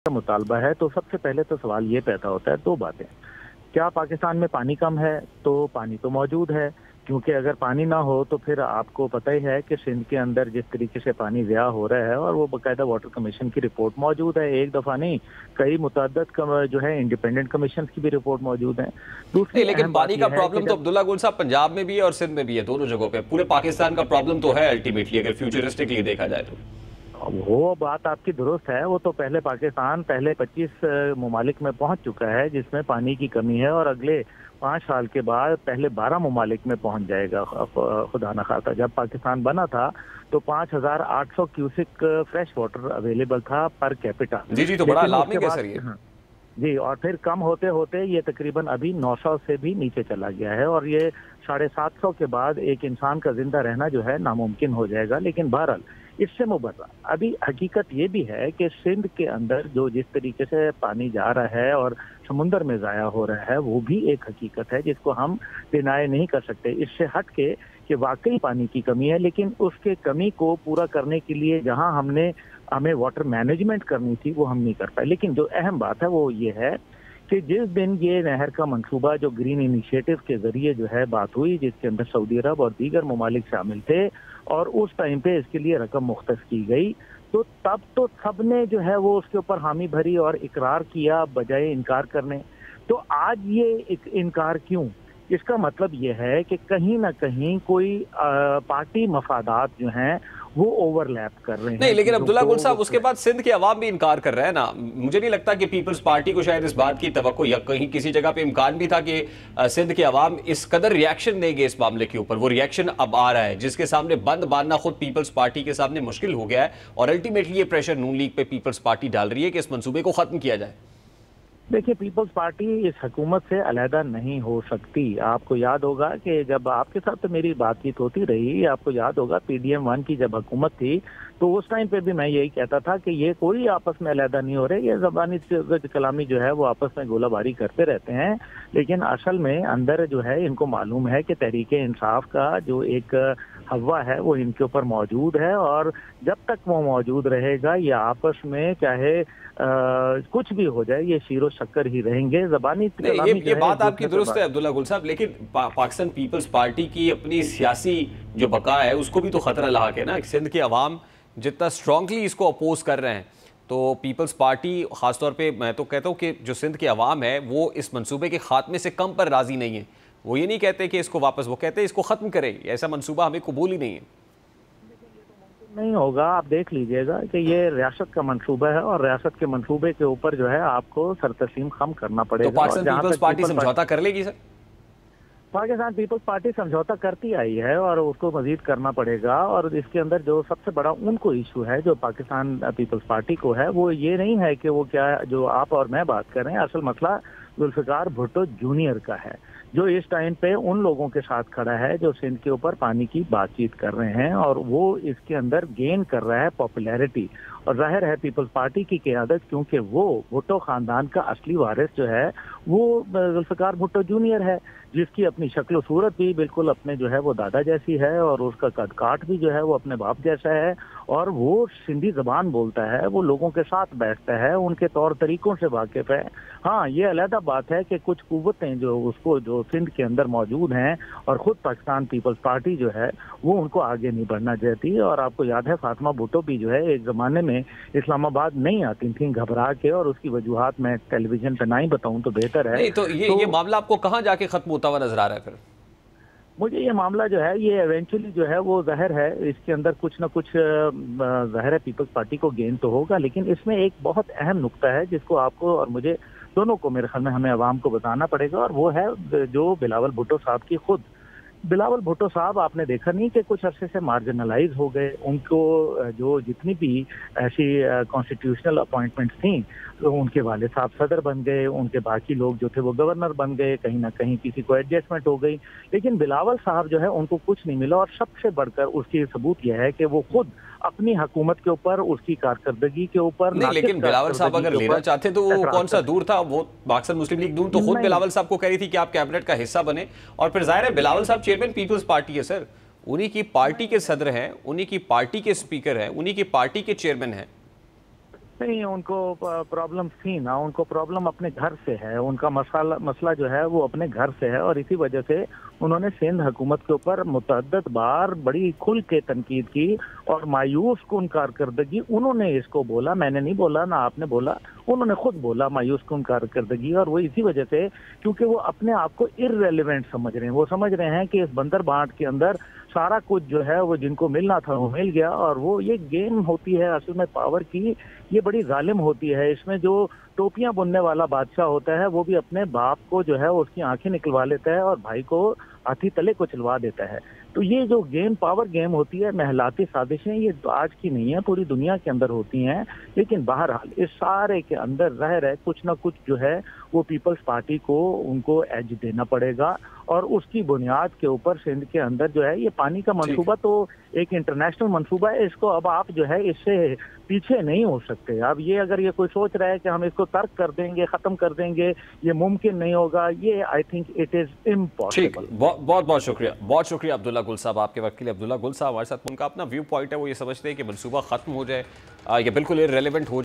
کا मुतालबा है तो सबसे पहले तो सवाल ये पैदा होता है दो बातें। क्या पाकिस्तान में पानी कम है? तो पानी तो मौजूद है, क्योंकि अगर पानी ना हो तो फिर आपको पता ही है कि सिंध के अंदर जिस तरीके से पानी ज़िया हो रहा है, और वो बाकायदा वाटर कमीशन की रिपोर्ट मौजूद है। एक दफ़ा नहीं, कई मुतअद्दिद जो है इंडिपेंडेंट कमीशन की भी रिपोर्ट मौजूद है। दूसरी लेकिन पानी का प्रॉब्लम तो अब्दुल्ला गुल साहब पंजाब में भी है और सिंध में भी है, दोनों जगहों पे। पूरे पाकिस्तान का प्रॉब्लम तो है अल्टीमेटली, अगर फ्यूचरिस्टिकली देखा जाए तो। वो बात आपकी दुरुस्त है। वो तो पाकिस्तान पहले 25 ममालिक में पहुंच चुका है जिसमें पानी की कमी है, और अगले 5 साल के बाद पहले 12 ममालिक में पहुंच जाएगा खुदा न खास्ता। जब पाकिस्तान बना था तो 5800 क्यूसिक फ्रेश वाटर अवेलेबल था पर कैपिटा। जी, तो बड़ा अलार्मिंग है सर ये। जी, और फिर कम होते होते ये तकरीबन अभी 900 से भी नीचे चला गया है, और ये 750 के बाद एक इंसान का जिंदा रहना जो है नामुमकिन हो जाएगा। लेकिन बहरहाल इससे मुबर्रा अभी हकीकत ये भी है कि सिंध के अंदर जो जिस तरीके से पानी जा रहा है और समुंदर में ज़ाया हो रहा है, वो भी एक हकीकत है जिसको हम डिनाई नहीं कर सकते। इससे हट के कि वाकई पानी की कमी है, लेकिन उसके कमी को पूरा करने के लिए जहां हमें वाटर मैनेजमेंट करनी थी वो हम नहीं कर पाए। लेकिन जो अहम बात है वो ये है कि जिस दिन ये नहर का मंसूबा जो ग्रीन इनिशिएटिव के जरिए जो है बात हुई, जिसके अंदर सऊदी अरब और दीगर ममालिक शामिल थे, और उस टाइम पे इसके लिए रकम मुख्तस की गई, तो तब तो सबने जो है वो उसके ऊपर हामी भरी और इकरार किया बजाय इनकार करने। तो आज ये इनकार क्यों? इसका मतलब ये है कि कहीं ना कहीं कोई पार्टी मफादात जो हैं वो ओवरलैप कर रहे हैं। नहीं, लेकिन अब्दुल्ला गुल साहब उसके बाद सिंध के अवाम भी इनकार कर रहे हैं ना। मुझे नहीं लगता कि पीपल्स पार्टी को शायद इस बात की तवक्को या कहीं किसी जगह पे इम्कान भी था कि सिंध के अवाम इस कदर रिएक्शन देंगे इस मामले के ऊपर। वो रिएक्शन अब आ रहा है जिसके सामने बंद बांधना खुद पीपल्स पार्टी के सामने मुश्किल हो गया है, और अल्टीमेटली ये प्रेशर नून लीग पे पीपल्स पार्टी डाल रही है कि इस मंसूबे को खत्म किया जाए। देखिए, पीपल्स पार्टी इस हुकूमत से अलहदा नहीं हो सकती। आपको याद होगा कि जब आपके साथ तो मेरी बातचीत होती रही, आपको याद होगा PDM 1 की जब हुकूमत थी तो उस टाइम पे भी मैं यही कहता था कि ये कोई आपस में अलहदा नहीं हो रहे, ये ज़बानी कलामी जो है वो आपस में गोलाबारी करते रहते हैं। लेकिन असल में अंदर जो है इनको मालूम है कि तहरीक इंसाफ का जो एक हवा है वो इनके ऊपर मौजूद है, और जब तक वो मौजूद रहेगा ये आपस में चाहे कुछ भी हो जाए ये शीरो शक्कर ही रहेंगे। ज़बानी ये बात आपकी दुरुस्त है अब्दुल्ला गुल साहब, लेकिन पाकिस्तान पीपल्स पार्टी की अपनी सियासी जो बका है उसको भी तो खतरा लाक है ना। सिंध के अवाम जितना स्ट्रांगली इसको अपोज कर रहे हैं, तो पीपल्स पार्टी खासतौर पे मैं तो कहता हूँ कि जो सिंध के अवाम है वो इस मंसूबे के खात्मे से कम पर राजी नहीं है। वो ये नहीं कहते कि इसको वापस, वो कहते हैं इसको खत्म करें, ऐसा मंसूबा हमें कबूल ही नहीं है। नहीं होगा। आप देख लीजिएगा कि ये रियासत का मंसूबा है, और रियासत के मंसूबे के ऊपर जो है आपको सरतस्लीम खम करना पड़ेगा। तो पाकिस्तान पीपल्स पार्टी समझौता कर लेगी सर? पाकिस्तान पीपल्स पार्टी समझौता करती आई है और उसको मजीद करना पड़ेगा। और इसके अंदर जो सबसे बड़ा उनको इशू है जो पाकिस्तान पीपल्स पार्टी को है, वो ये नहीं है कि वो क्या जो आप और मैं बात कर रहे हैं। असल मसला जुल्फिकार भुट्टो जूनियर का है, जो इस टाइम पे उन लोगों के साथ खड़ा है जो सिंध के ऊपर पानी की बातचीत कर रहे हैं, और वो इसके अंदर गेन कर रहा है पॉपुलैरिटी। और जाहिर है पीपल्स पार्टी की क़यादत, क्योंकि वो भुट्टो खानदान का असली वारिस जो है वो जुल्फिकार भुट्टो जूनियर है, जिसकी अपनी शक्ल सूरत भी बिल्कुल अपने जो है वो दादा जैसी है, और उसका कद काठ भी जो है वो अपने बाप जैसा है, और वो सिंधी ज़बान बोलता है, वो लोगों के साथ बैठता है, उनके तौर तरीकों से वाकिफ़ है। हाँ, ये अलहदा बात है कि कुछ कुव्वतें जो सिंध के अंदर मौजूद हैं, और ख़ुद पाकिस्तान पीपल्स पार्टी जो है वो उनको आगे नहीं बढ़ना चाहती। और आपको याद है फातिमा भुट्टो भी जो है एक ज़माने में इस्लामाबाद नहीं आती थी घबरा के, और उसकी वजूहात मैं टेलीविजन पर ना ही बताऊँ तो बेहतर है। नहीं, तो ये मामला आपको कहाँ जाके खत्म होता हुआ नजर आ रहा है फिर? मुझे ये मामला जो है ये एवेंचुअली जो है वो ज़ाहिर है इसके अंदर कुछ ना कुछ ज़ाहिर है पीपल्स पार्टी को गेन तो होगा, लेकिन इसमें एक बहुत अहम नुक्ता है जिसको आपको और मुझे दोनों को मेरे ख्याल में हमें अवाम को बताना पड़ेगा, और वो है जो बिलावल भुट्टो साहब की खुद। बिलावल भुट्टो साहब आपने देखा नहीं कि कुछ अरसे से मार्जिनलाइज हो गए। उनको जो जितनी भी ऐसी कॉन्स्टिट्यूशनल अपॉइंटमेंट्स थी, तो उनके वाले साहब सदर बन गए, उनके बाकी लोग जो थे वो गवर्नर बन गए, कहीं ना कहीं किसी को एडजस्टमेंट हो गई, लेकिन बिलावल साहब जो है उनको कुछ नहीं मिला। और सबसे बढ़कर उसकी सबूत यह है कि वो खुद अपनी हुकूमत के ऊपर, उसकी कारकर्दगी के ऊपर नहीं, लेकिन बिलावल साहब अगर लेना चाहते तो वो कौन सा दूर था, वो पाकिस्तान मुस्लिम लीग दूर तो खुद बिलावल साहब को कह रही थी कि आप कैबिनेट का हिस्सा बने। और फिर जाहिर है बिलावल साहब चेयरमैन पीपल्स पार्टी है सर, उन्हीं की पार्टी के सदर हैं, उन्हीं की पार्टी के स्पीकर हैं, उन्हीं की पार्टी के चेयरमैन हैं। नहीं, उनको प्रॉब्लम थी ना, उनको प्रॉब्लम अपने घर से है, उनका मसला जो है वो अपने घर से है, और इसी वजह से उन्होंने सिंध हुकूमत के ऊपर मुतअद्दिद बार बड़ी खुल के तनकीद की और मायूस कुन कारकर्दगी उन्होंने इसको बोला, मैंने नहीं बोला, ना आपने बोला, उन्होंने खुद बोला मायूस कुन कारकर्दगी। और वो इसी वजह से, क्योंकि वो अपने आप को इररेलेवेंट समझ रहे हैं, वो समझ रहे हैं कि इस बंदर बांट के अंदर सारा कुछ जो है वो जिनको मिलना था वो मिल गया। और वो ये गेम होती है असल में पावर की, ये बड़ी जालिम होती है। इसमें जो टोपियां बुनने वाला बादशाह होता है वो भी अपने बाप को जो है उसकी आंखें निकलवा लेता है और भाई को हाथी तले को चलवा देता है। तो ये जो गेम, पावर गेम होती है, महलाती साजिशें, ये तो आज की नहीं है, पूरी दुनिया के अंदर होती हैं। लेकिन बहरहाल इस सारे के अंदर रह रहे कुछ ना कुछ जो है वो पीपल्स पार्टी को उनको एज देना पड़ेगा, और उसकी बुनियाद के ऊपर सिंध के अंदर जो है ये पानी का मंसूबा तो एक इंटरनेशनल मंसूबा है, इसको अब आप जो है इससे पीछे नहीं हो सकते। अब ये अगर ये कोई सोच रहा है कि हम इसको तर्क कर देंगे, खत्म कर देंगे, ये मुमकिन नहीं होगा, ये I think it is impossible. बहुत बहुत शुक्रिया, बहुत शुक्रिया अब्दुल्ला गुल साहब आपके वक्त के लिए। अब्दुल्ला गुल साहब हमारे साथ, उनका अपना व्यू पॉइंट है, वो ये समझते हैं कि मंसूबा खत्म हो जाए, ये बिल्कुल इररिलेवेंट हो